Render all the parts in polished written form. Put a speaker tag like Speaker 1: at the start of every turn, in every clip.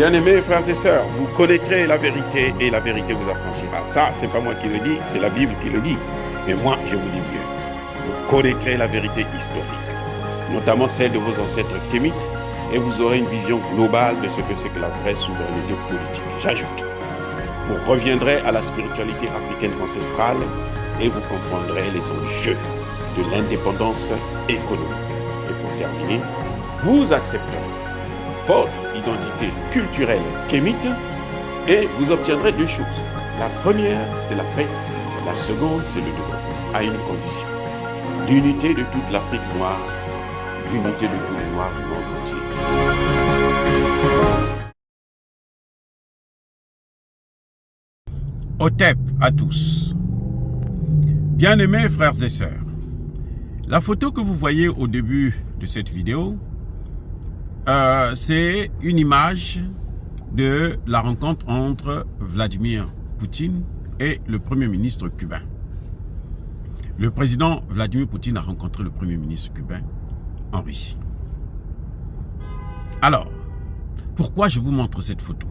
Speaker 1: Bien-aimés frères et sœurs, vous connaîtrez la vérité et la vérité vous affranchira. Ça, c'est pas moi qui le dis, c'est la Bible qui le dit. Mais moi, je vous dis mieux. Vous connaîtrez la vérité historique, notamment celle de vos ancêtres kémites, et vous aurez une vision globale de ce que c'est que la vraie souveraineté politique. J'ajoute, vous reviendrez à la spiritualité africaine ancestrale et vous comprendrez les enjeux de l'indépendance économique. Et pour terminer, vous accepterez votre identité culturelle kémite et vous obtiendrez deux choses. La première, c'est la paix. La seconde, c'est le développement, à une condition. L'unité de toute l'Afrique noire, l'unité de tous les Noirs du monde entier.
Speaker 2: Otep à tous. Bien-aimés frères et sœurs, la photo que vous voyez au début de cette vidéo, c'est une image de la rencontre entre Vladimir Poutine et le Premier ministre cubain. Le président Vladimir Poutine a rencontré le Premier ministre cubain en Russie. Alors, pourquoi je vous montre cette photo?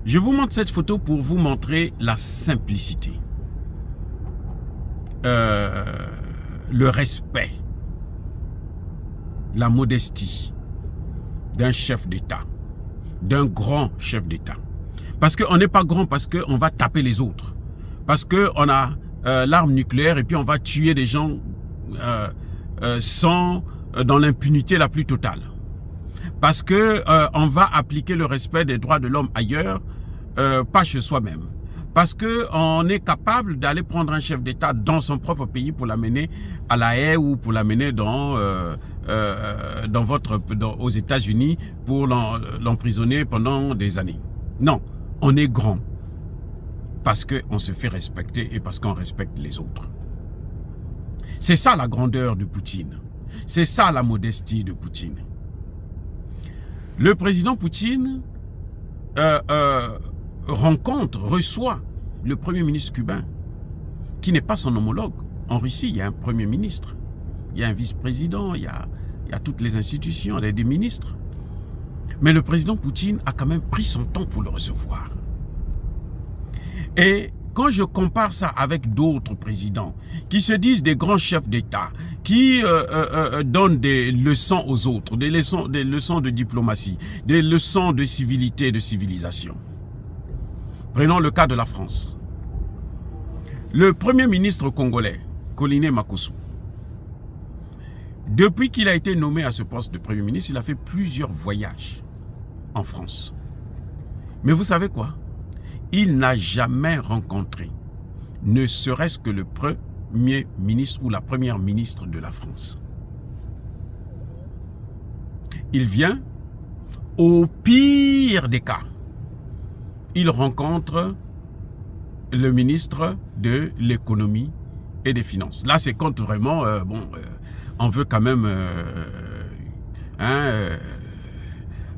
Speaker 2: Je vous montre cette photo pour vous montrer la simplicité, le respect, la modestie d'un chef d'État, d'un grand chef d'État. Parce qu'on n'est pas grand parce qu'on va taper les autres. Parce qu'on a l'arme nucléaire et puis on va tuer des gens dans l'impunité la plus totale. Parce que on va appliquer le respect des droits de l'homme ailleurs, pas chez soi-même. Parce qu'on est capable d'aller prendre un chef d'État dans son propre pays pour l'amener à La Haye ou pour l'amener aux États-Unis pour l'emprisonner pendant des années. Non, on est grand parce qu'on se fait respecter et parce qu'on respecte les autres. C'est ça la grandeur de Poutine. C'est ça la modestie de Poutine. Le président Poutine reçoit le Premier ministre cubain, qui n'est pas son homologue. En Russie, il y a un Premier ministre, il y a un vice-président, il y a toutes les institutions, il y a des ministres. Mais le président Poutine a quand même pris son temps pour le recevoir. Et quand je compare ça avec d'autres présidents qui se disent des grands chefs d'État, qui donnent des leçons aux autres, des leçons de diplomatie, des leçons de civilité et de civilisation. Prenons le cas de la France. Le Premier ministre congolais, Koliné Makossou, depuis qu'il a été nommé à ce poste de Premier ministre, il a fait plusieurs voyages en France. Mais vous savez quoi? Il n'a jamais rencontré, ne serait-ce que le Premier ministre ou la Première ministre de la France. Il vient, au pire des cas, il rencontre le ministre de l'économie et des finances. Là, c'est quand vraiment, on veut quand même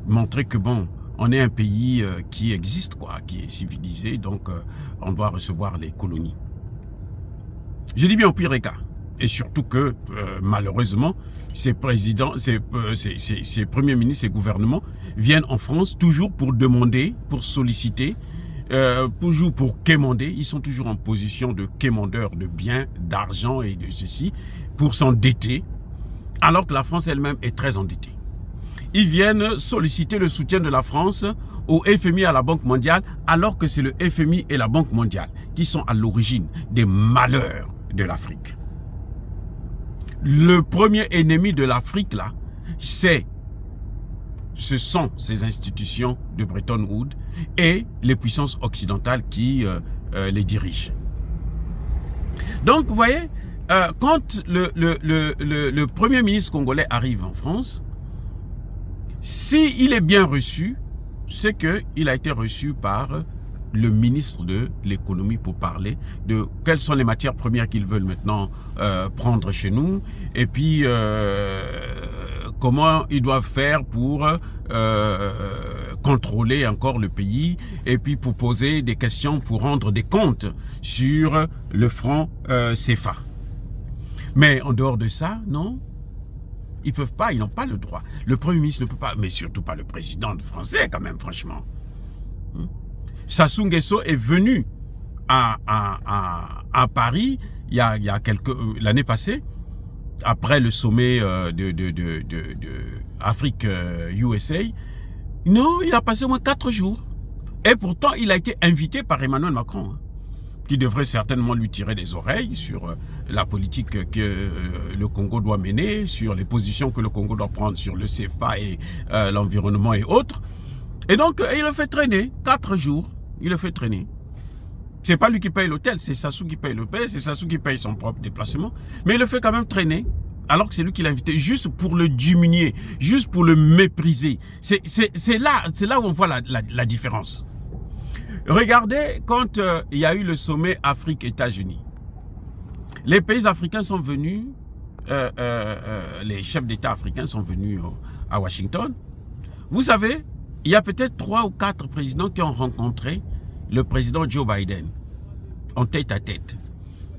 Speaker 2: montrer que bon, on est un pays qui existe, quoi, qui est civilisé, donc on doit recevoir les colonies. Je dis bien au pire des cas. Et surtout que, malheureusement, ces présidents, ces premiers ministres, ces gouvernements viennent en France toujours pour demander, pour solliciter, toujours pour quémander. Ils sont toujours en position de quémandeurs de biens, d'argent et de ceci, pour s'endetter, alors que la France elle-même est très endettée. Ils viennent solliciter le soutien de la France au FMI et à la Banque mondiale, alors que c'est le FMI et la Banque mondiale qui sont à l'origine des malheurs de l'Afrique. Le premier ennemi de l'Afrique, là, ce sont ces institutions de Bretton Woods et les puissances occidentales qui les dirigent. Donc, vous voyez, quand le Premier ministre congolais arrive en France, s'il est bien reçu, c'est qu'il a été reçu par le ministre de l'économie pour parler de quelles sont les matières premières qu'ils veulent maintenant prendre chez nous et puis comment ils doivent faire pour contrôler encore le pays et puis pour poser des questions pour rendre des comptes sur le franc CFA. Mais en dehors de ça, non. Ils peuvent pas, ils n'ont pas le droit. Le Premier ministre ne peut pas, mais surtout pas le président français quand même, franchement. Sassou Nguesso est venu à Paris il y a l'année passée, après le sommet de Afrique USA. Non, il a passé au moins 4 jours. Et pourtant, il a été invité par Emmanuel Macron, qui devrait certainement lui tirer des oreilles sur la politique que le Congo doit mener, sur les positions que le Congo doit prendre sur le CFA et l'environnement et autres. Et donc, il le fait traîner 4 jours. Il le fait traîner. C'est pas lui qui paye l'hôtel, c'est Sassou qui paye l'hôtel, c'est Sassou qui paye son propre déplacement. Mais il le fait quand même traîner, alors que c'est lui qui l'a invité, juste pour le diminuer, juste pour le mépriser. C'est là où on voit la différence. Regardez, quand il y a eu le sommet Afrique-États-Unis, les pays africains sont venus, les chefs d'État africains sont venus à Washington. Vous savez, il y a peut-être 3 ou 4 présidents qui ont rencontré le président Joe Biden en tête à tête.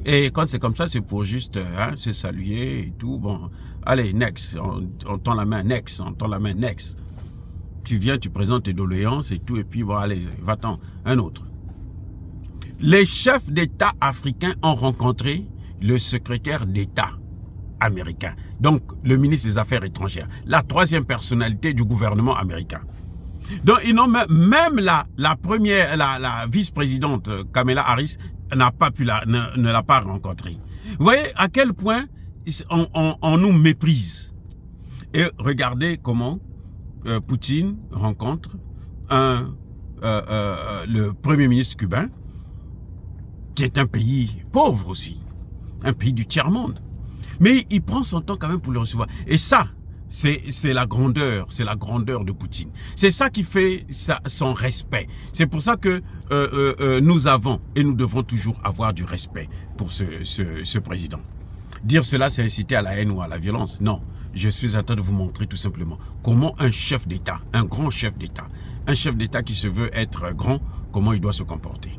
Speaker 2: Et quand c'est comme ça, c'est pour juste se saluer et tout. Bon, allez, next, on tend la main, next, on tend la main, next. Tu viens, tu présentes tes doléances et tout, et puis bon, allez, va-t'en, un autre. Les chefs d'État africains ont rencontré le secrétaire d'État américain, donc le ministre des Affaires étrangères, la 3e personnalité du gouvernement américain. Donc, ils n'ont même la vice-présidente Kamala Harris n'a pas pu ne l'a pas rencontré. Vous voyez à quel point on nous méprise. Et regardez comment Poutine rencontre le premier ministre cubain, qui est un pays pauvre aussi, un pays du tiers-monde. Mais il prend son temps quand même pour le recevoir. Et ça, c'est la grandeur de Poutine. C'est ça qui fait son respect. C'est pour ça que nous avons et nous devons toujours avoir du respect pour ce président. Dire cela, c'est inciter à la haine ou à la violence. Non, je suis en train de vous montrer tout simplement comment un chef d'État, un grand chef d'État, un chef d'État qui se veut être grand, comment il doit se comporter.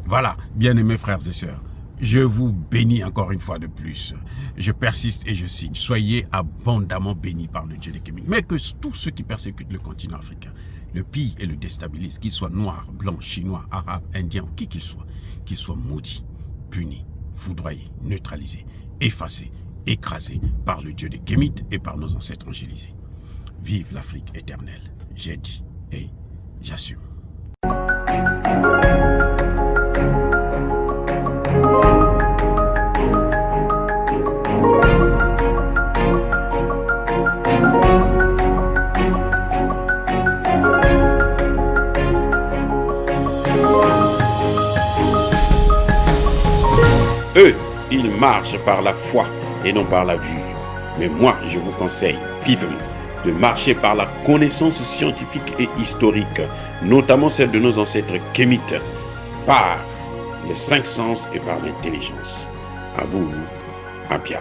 Speaker 2: Voilà, bien-aimés frères et sœurs. Je vous bénis encore une fois de plus. Je persiste et je signe. Soyez abondamment bénis par le Dieu des Kémites. Mais que tous ceux qui persécutent le continent africain, le pillent et le déstabilisent, qu'ils soient noirs, blancs, chinois, arabes, indiens, qui qu'ils soient maudits, punis, foudroyés, neutralisés, effacés, écrasés par le Dieu des Kémites et par nos ancêtres angélisés. Vive l'Afrique éternelle. J'ai dit et j'assume.
Speaker 1: Eux, ils marchent par la foi et non par la vue. Mais moi, je vous conseille vivement de marcher par la connaissance scientifique et historique, notamment celle de nos ancêtres kémites, par les 5 sens et par l'intelligence. Abou Abia.